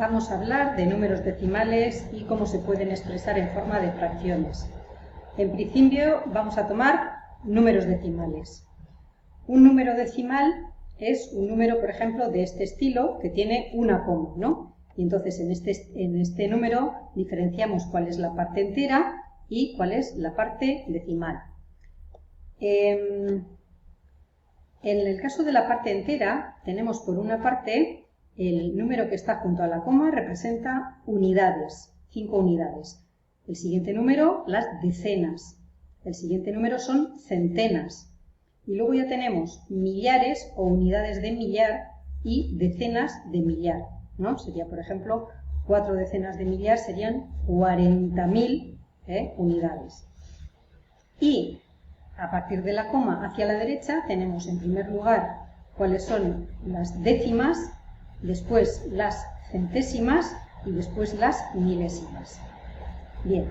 Vamos a hablar de números decimales y cómo se pueden expresar en forma de fracciones. En principio vamos a tomar números decimales. Un número decimal es un número, por ejemplo, de este estilo que tiene una coma, ¿no? Y entonces en este número diferenciamos cuál es la parte entera y cuál es la parte decimal. En el caso de la parte entera tenemos por una parte el número que está junto a la coma representa unidades, 5 unidades. El siguiente número, las decenas. El siguiente número son centenas. Y luego ya tenemos millares o unidades de millar y decenas de millar, ¿no? Sería, por ejemplo, 4 decenas de millar serían 40.000 unidades. Y a partir de la coma hacia la derecha tenemos en primer lugar cuáles son las décimas, después las centésimas y después las milésimas. Bien,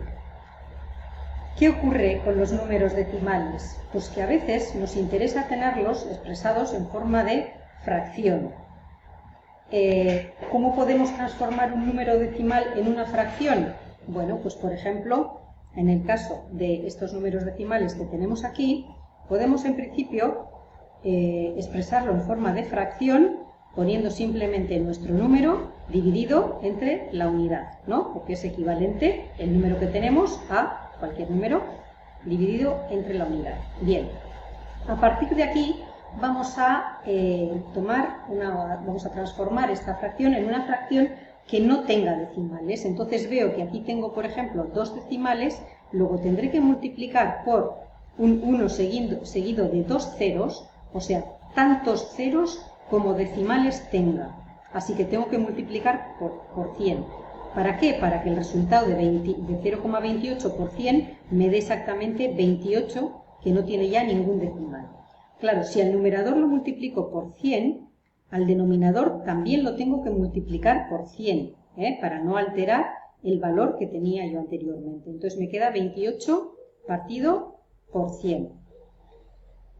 ¿qué ocurre con los números decimales? Pues que a veces nos interesa tenerlos expresados en forma de fracción. ¿Cómo podemos transformar un número decimal en una fracción? Bueno, pues por ejemplo, en el caso de estos números decimales que tenemos aquí, podemos en principio expresarlo en forma de fracción poniendo simplemente nuestro número dividido entre la unidad, ¿no? Porque es equivalente el número que tenemos a cualquier número dividido entre la unidad. Bien, a partir de aquí vamos a transformar esta fracción en una fracción que no tenga decimales. Entonces veo que aquí tengo, por ejemplo, 2 decimales, luego tendré que multiplicar por un 1 seguido de 2 ceros, o sea, tantos ceros como decimales tenga. Así que tengo que multiplicar por 100. ¿Para qué? Para que el resultado de 0,28 por 100 me dé exactamente 28, que no tiene ya ningún decimal. Claro, si al numerador lo multiplico por 100, al denominador también lo tengo que multiplicar por 100, para no alterar el valor que tenía yo anteriormente. Entonces me queda 28 partido por 100.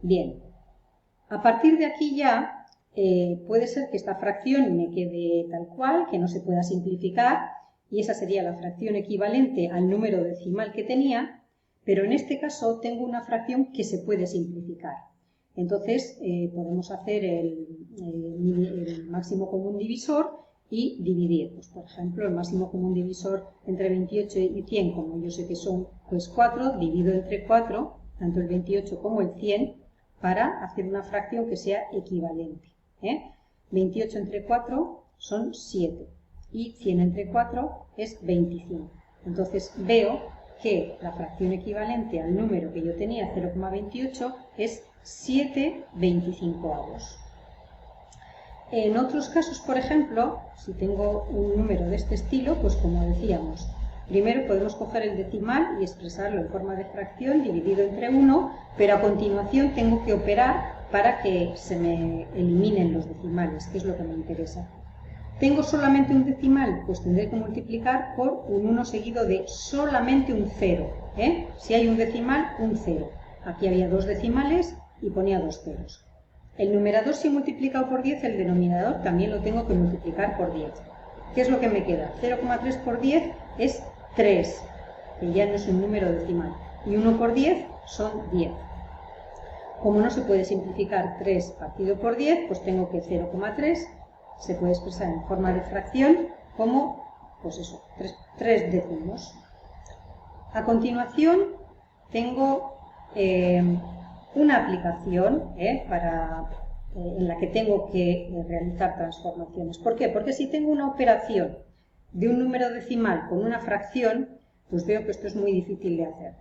Bien, a partir de aquí ya puede ser que esta fracción me quede tal cual, que no se pueda simplificar, y esa sería la fracción equivalente al número decimal que tenía, pero en este caso tengo una fracción que se puede simplificar. Entonces podemos hacer el máximo común divisor y dividir. Pues, por ejemplo, el máximo común divisor entre 28 y 100, como yo sé que son pues 4, divido entre 4, tanto el 28 como el 100, para hacer una fracción que sea equivalente. 28 entre 4 son 7 y 100 entre 4 es 25. Entonces veo que la fracción equivalente al número que yo tenía, 0,28, es 7/25. En otros casos, por ejemplo, si tengo un número de este estilo, pues como decíamos, primero podemos coger el decimal y expresarlo en forma de fracción dividido entre 1, pero a continuación tengo que operar para que se me eliminen los decimales, que es lo que me interesa. ¿Tengo solamente un decimal? Pues tendré que multiplicar por un 1 seguido de solamente un 0. Si hay un decimal, un 0. Aquí había 2 decimales y ponía 2 ceros. El numerador, si he multiplicado por 10, el denominador también lo tengo que multiplicar por 10. ¿Qué es lo que me queda? 0,3 por 10 es 3, que ya no es un número decimal. Y 1 por 10 son 10. Como no se puede simplificar 3 partido por 10, pues tengo que 0,3 se puede expresar en forma de fracción como, pues eso, 3 décimos. A continuación tengo una aplicación en la que tengo que realizar transformaciones. ¿Por qué? Porque si tengo una operación de un número decimal con una fracción, pues veo que esto es muy difícil de hacer.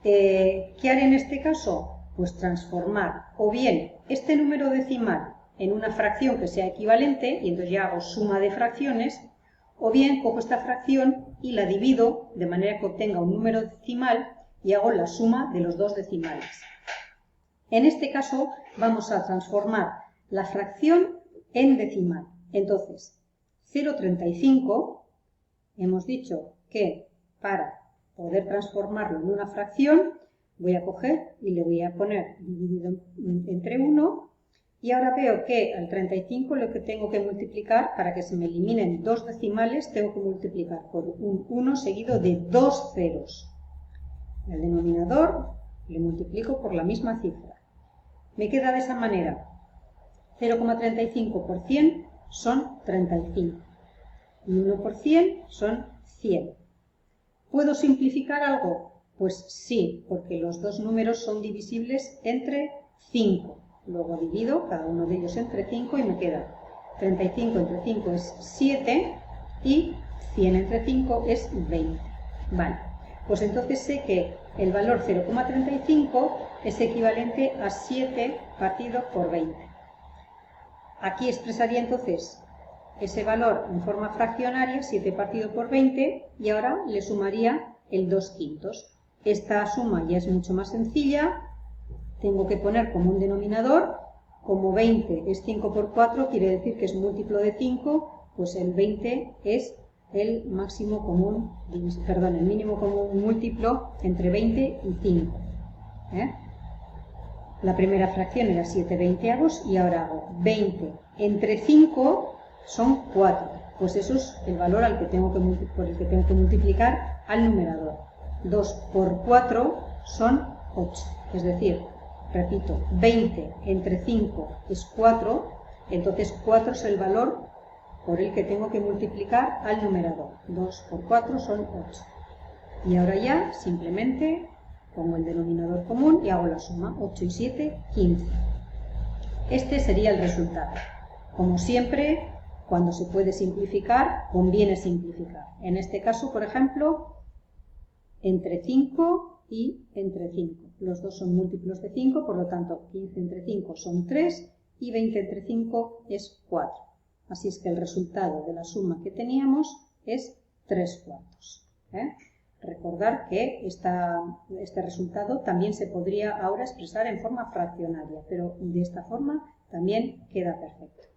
¿Qué haré en este caso? Pues transformar o bien este número decimal en una fracción que sea equivalente, y entonces ya hago suma de fracciones, o bien cojo esta fracción y la divido de manera que obtenga un número decimal y hago la suma de los dos decimales. En este caso vamos a transformar la fracción en decimal. Entonces, 0,35, hemos dicho que para poder transformarlo en una fracción, voy a coger y le voy a poner dividido entre 1, Y ahora veo que al 35 lo que tengo que multiplicar, para que se me eliminen dos decimales, tengo que multiplicar por un 1 seguido de dos ceros. El denominador le multiplico por la misma cifra. Me queda de esa manera. 0,35 por 100 son 35. Y 1 por 100 son 100. ¿Puedo simplificar algo? Pues sí, porque los dos números son divisibles entre 5. Luego divido cada uno de ellos entre 5 y me queda 35 entre 5 es 7 y 100 entre 5 es 20. Vale, pues entonces sé que el valor 0,35 es equivalente a 7 partido por 20. Aquí expresaría entonces ese valor en forma fraccionaria, 7 partido por 20, y ahora le sumaría el 2/5. Esta suma ya es mucho más sencilla. Tengo que poner como un denominador, como 20 es 5 por 4, quiere decir que es múltiplo de 5, pues el 20 es el máximo común, el mínimo común múltiplo entre 20 y 5. La primera fracción era 7/20 y ahora hago 20 entre 5 son 4. Pues eso es el valor por el que tengo que multiplicar al numerador. 2 por 4 son 8, es decir, repito, 20 entre 5 es 4, entonces 4 es el valor por el que tengo que multiplicar al numerador. 2 por 4 son 8. Y ahora ya simplemente pongo el denominador común y hago la suma. 8 y 7, 15. Este sería el resultado. Como siempre, cuando se puede simplificar, conviene simplificar. En este caso, por ejemplo, entre 5 y entre 5. Los dos son múltiplos de 5, por lo tanto 15 entre 5 son 3 y 20 entre 5 es 4. Así es que el resultado de la suma que teníamos es 3/4. Recordar que este resultado también se podría ahora expresar en forma fraccionaria, pero de esta forma también queda perfecto.